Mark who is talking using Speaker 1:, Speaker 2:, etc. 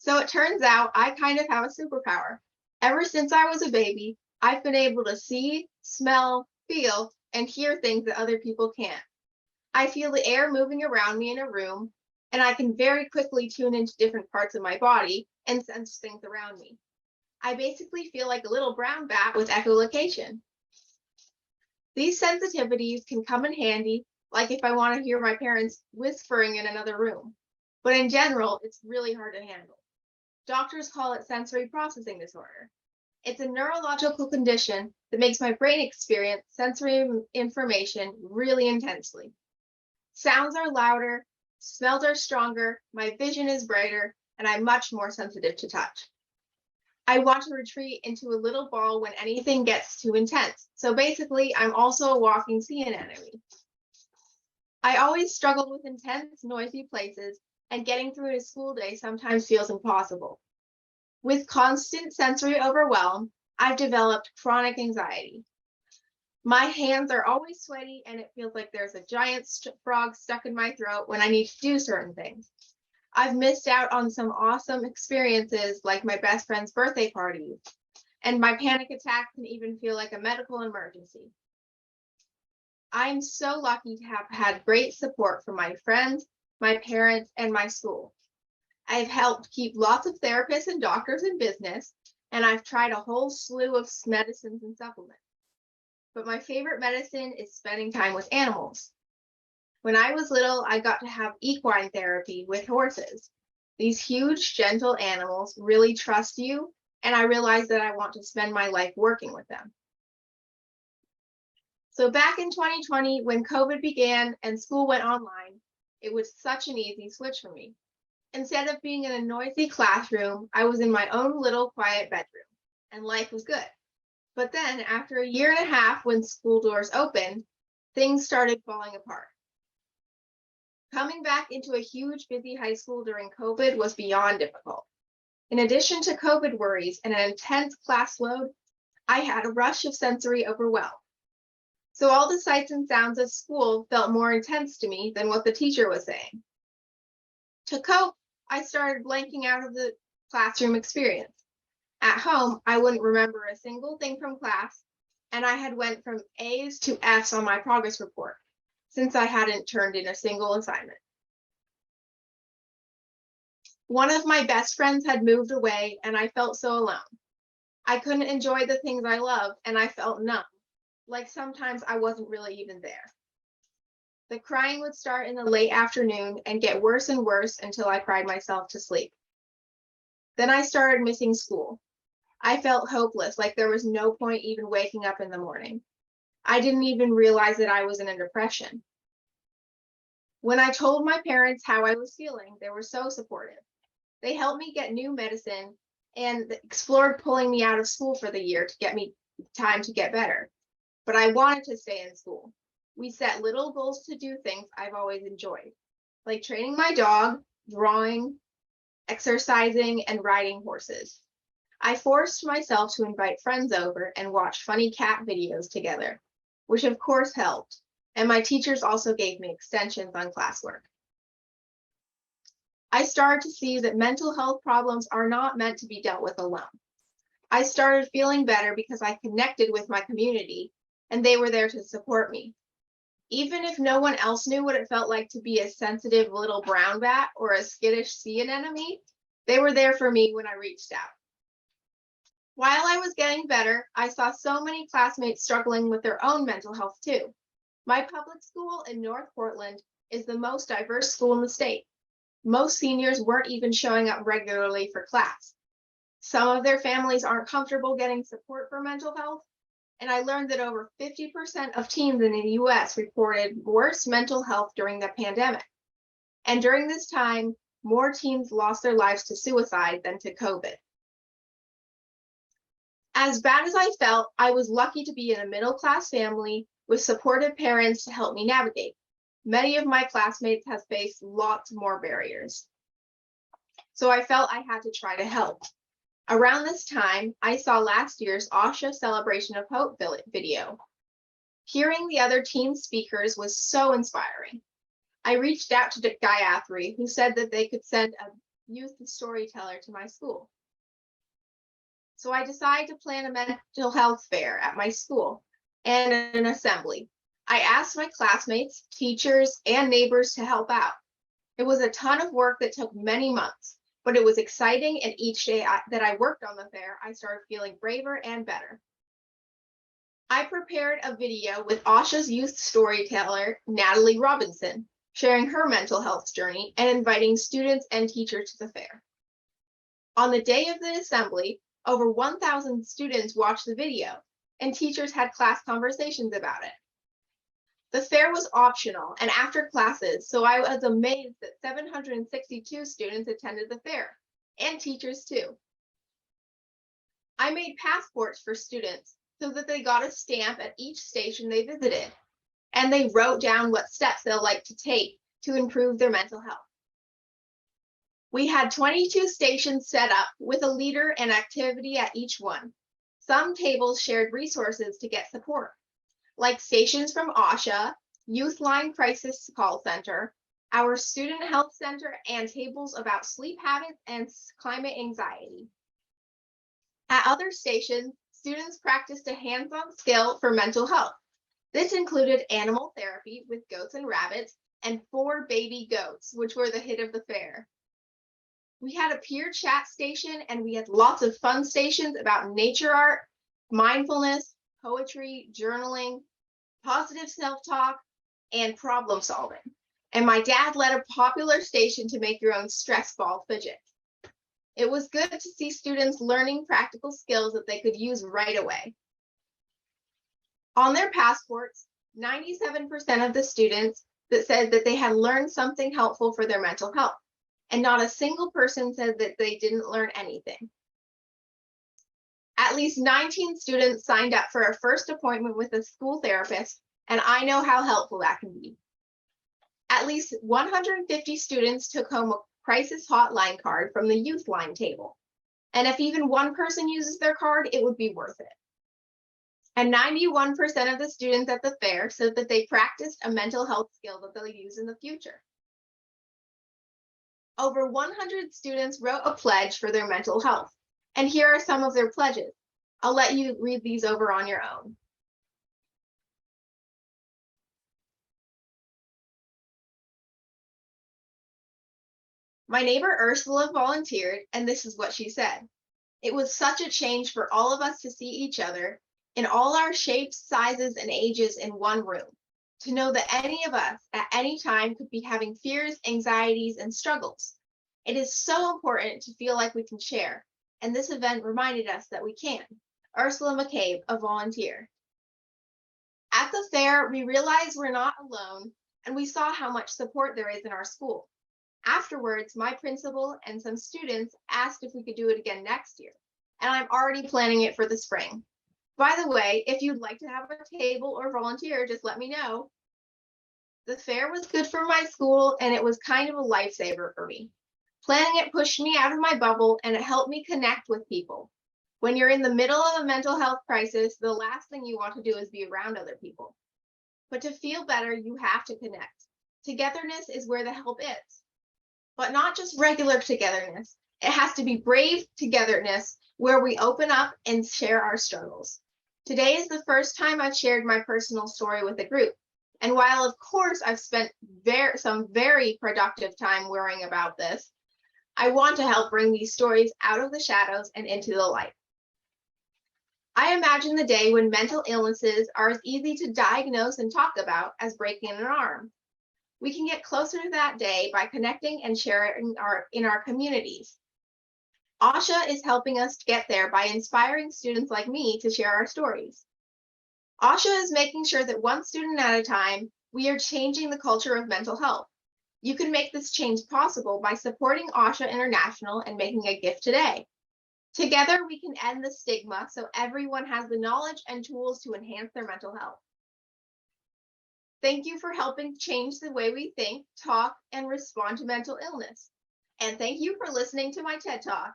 Speaker 1: So it turns out I kind of have a superpower. Ever since I was a baby, I've been able to see, smell, feel, and hear things that other people can't. I feel the air moving around me in a room, and I can very quickly tune into different parts of my body and sense things around me. I basically feel like a little brown bat with echolocation. These sensitivities can come in handy, like if I want to hear my parents whispering in another room. But in general, it's really hard to handle. Doctors call it sensory processing disorder. It's a neurological condition that makes my brain experience sensory information really intensely. Sounds are louder, smells are stronger, my vision is brighter, and I'm much more sensitive to touch. I want to retreat into a little ball when anything gets too intense. So basically, I'm also a walking sea anemone. I always struggled with intense, noisy places, and getting through a school day sometimes feels impossible. With constant sensory overwhelm, I've developed chronic anxiety. My hands are always sweaty, and it feels like there's a giant frog stuck in my throat when I need to do certain things. I've missed out on some awesome experiences like my best friend's birthday parties, and my panic attack can even feel like a medical emergency. I'm so lucky to have had great support from my friends, my parents, and my school. I've helped keep lots of therapists and doctors in business, and I've tried a whole slew of medicines and supplements. But my favorite medicine is spending time with animals. When I was little, I got to have equine therapy with horses. These huge, gentle animals really trust you, and I realized that I want to spend my life working with them. So back in 2020, when COVID began and school went online, it was such an easy switch for me. Instead of being in a noisy classroom, I was in my own little quiet bedroom, and life was good. But then, after a year and a half, when school doors opened, things started falling apart. Coming back into a huge, busy high school during COVID was beyond difficult. In addition to COVID worries and an intense class load, I had a rush of sensory overwhelm. So all the sights and sounds of school felt more intense to me than what the teacher was saying. To cope, I started blanking out of the classroom experience. At home, I wouldn't remember a single thing from class, and I had went from A's to F's on my progress report, since I hadn't turned in a single assignment. One of my best friends had moved away, and I felt so alone. I couldn't enjoy the things I love, and I felt numb, like sometimes I wasn't really even there. The crying would start in the late afternoon and get worse and worse until I cried myself to sleep. Then I started missing school. I felt hopeless, like there was no point even waking up in the morning. I didn't even realize that I was in a depression. When I told my parents how I was feeling, they were so supportive. They helped me get new medicine and explored pulling me out of school for the year to get me time to get better. But I wanted to stay in school. We set little goals to do things I've always enjoyed, like training my dog, drawing, exercising, and riding horses. I forced myself to invite friends over and watch funny cat videos together, which of course helped, and my teachers also gave me extensions on classwork. I started to see that mental health problems are not meant to be dealt with alone. I started feeling better because I connected with my community, and they were there to support me. Even if no one else knew what it felt like to be a sensitive little brown bat or a skittish sea anemone, they were there for me when I reached out. While I was getting better, I saw so many classmates struggling with their own mental health too. My public school in North Portland is the most diverse school in the state. Most seniors weren't even showing up regularly for class. Some of their families aren't comfortable getting support for mental health, and I learned that over 50% of teens in the US reported worse mental health during the pandemic. And during this time, more teens lost their lives to suicide than to COVID. As bad as I felt, I was lucky to be in a middle-class family with supportive parents to help me navigate. Many of my classmates have faced lots more barriers. So I felt I had to try to help. Around this time, I saw last year's OSHA Celebration of Hope video. Hearing the other teen speakers was so inspiring. I reached out to Gayatri, who said that they could send a youth storyteller to my school. So I decided to plan a mental health fair at my school and an assembly. I asked my classmates, teachers, and neighbors to help out. It was a ton of work that took many months, but it was exciting, and each day that I worked on the fair, I started feeling braver and better. I prepared a video with Asha's youth storyteller, Natalie Robinson, sharing her mental health journey and inviting students and teachers to the fair. On the day of the assembly, over 1,000 students watched the video, and teachers had class conversations about it. The fair was optional and after classes, so I was amazed that 762 students attended the fair, and teachers too. I made passports for students so that they got a stamp at each station they visited, and they wrote down what steps they'll like to take to improve their mental health. We had 22 stations set up with a leader and activity at each one. Some tables shared resources to get support, like stations from ASHA, Youth Line Crisis Call Center, our Student Health Center, and tables about sleep habits and climate anxiety. At other stations, students practiced a hands-on skill for mental health. This included animal therapy with goats and rabbits and 4 baby goats, which were the hit of the fair. We had a peer chat station, and we had lots of fun stations about nature art, mindfulness, poetry, journaling, positive self-talk, and problem solving. And my dad led a popular station to make your own stress ball fidget. It was good to see students learning practical skills that they could use right away. On their passports, 97% of the students that said that they had learned something helpful for their mental health, and not a single person said that they didn't learn anything. At least 19 students signed up for a first appointment with a school therapist, and I know how helpful that can be. At least 150 students took home a crisis hotline card from the Youth Line table. And if even one person uses their card, it would be worth it. And 91% of the students at the fair said that they practiced a mental health skill that they'll use in the future. Over 100 students wrote a pledge for their mental health. And here are some of their pledges. I'll let you read these over on your own. My neighbor Ursula volunteered, and this is what she said. It was such a change for all of us to see each other in all our shapes, sizes, and ages in one room. To know that any of us at any time could be having fears, anxieties, and struggles. It is so important to feel like we can share, and this event reminded us that we can. Ursula McCabe, a volunteer. At the fair, we realized we're not alone, and we saw how much support there is in our school. Afterwards, my principal and some students asked if we could do it again next year, and I'm already planning it for the spring. By the way, if you'd like to have a table or volunteer, just let me know. The fair was good for my school, and it was kind of a lifesaver for me. Planning it pushed me out of my bubble, and it helped me connect with people. When you're in the middle of a mental health crisis, the last thing you want to do is be around other people. But to feel better, you have to connect. Togetherness is where the help is. But not just regular togetherness. It has to be brave togetherness where we open up and share our struggles. Today is the first time I've shared my personal story with a group. And while of course I've spent some very productive time worrying about this, I want to help bring these stories out of the shadows and into the light. I imagine the day when mental illnesses are as easy to diagnose and talk about as breaking an arm. We can get closer to that day by connecting and sharing in our communities. ASHA is helping us to get there by inspiring students like me to share our stories. ASHA is making sure that one student at a time, we are changing the culture of mental health. You can make this change possible by supporting ASHA International and making a gift today. Together, we can end the stigma so everyone has the knowledge and tools to enhance their mental health. Thank you for helping change the way we think, talk, and respond to mental illness. And thank you for listening to my TED Talk.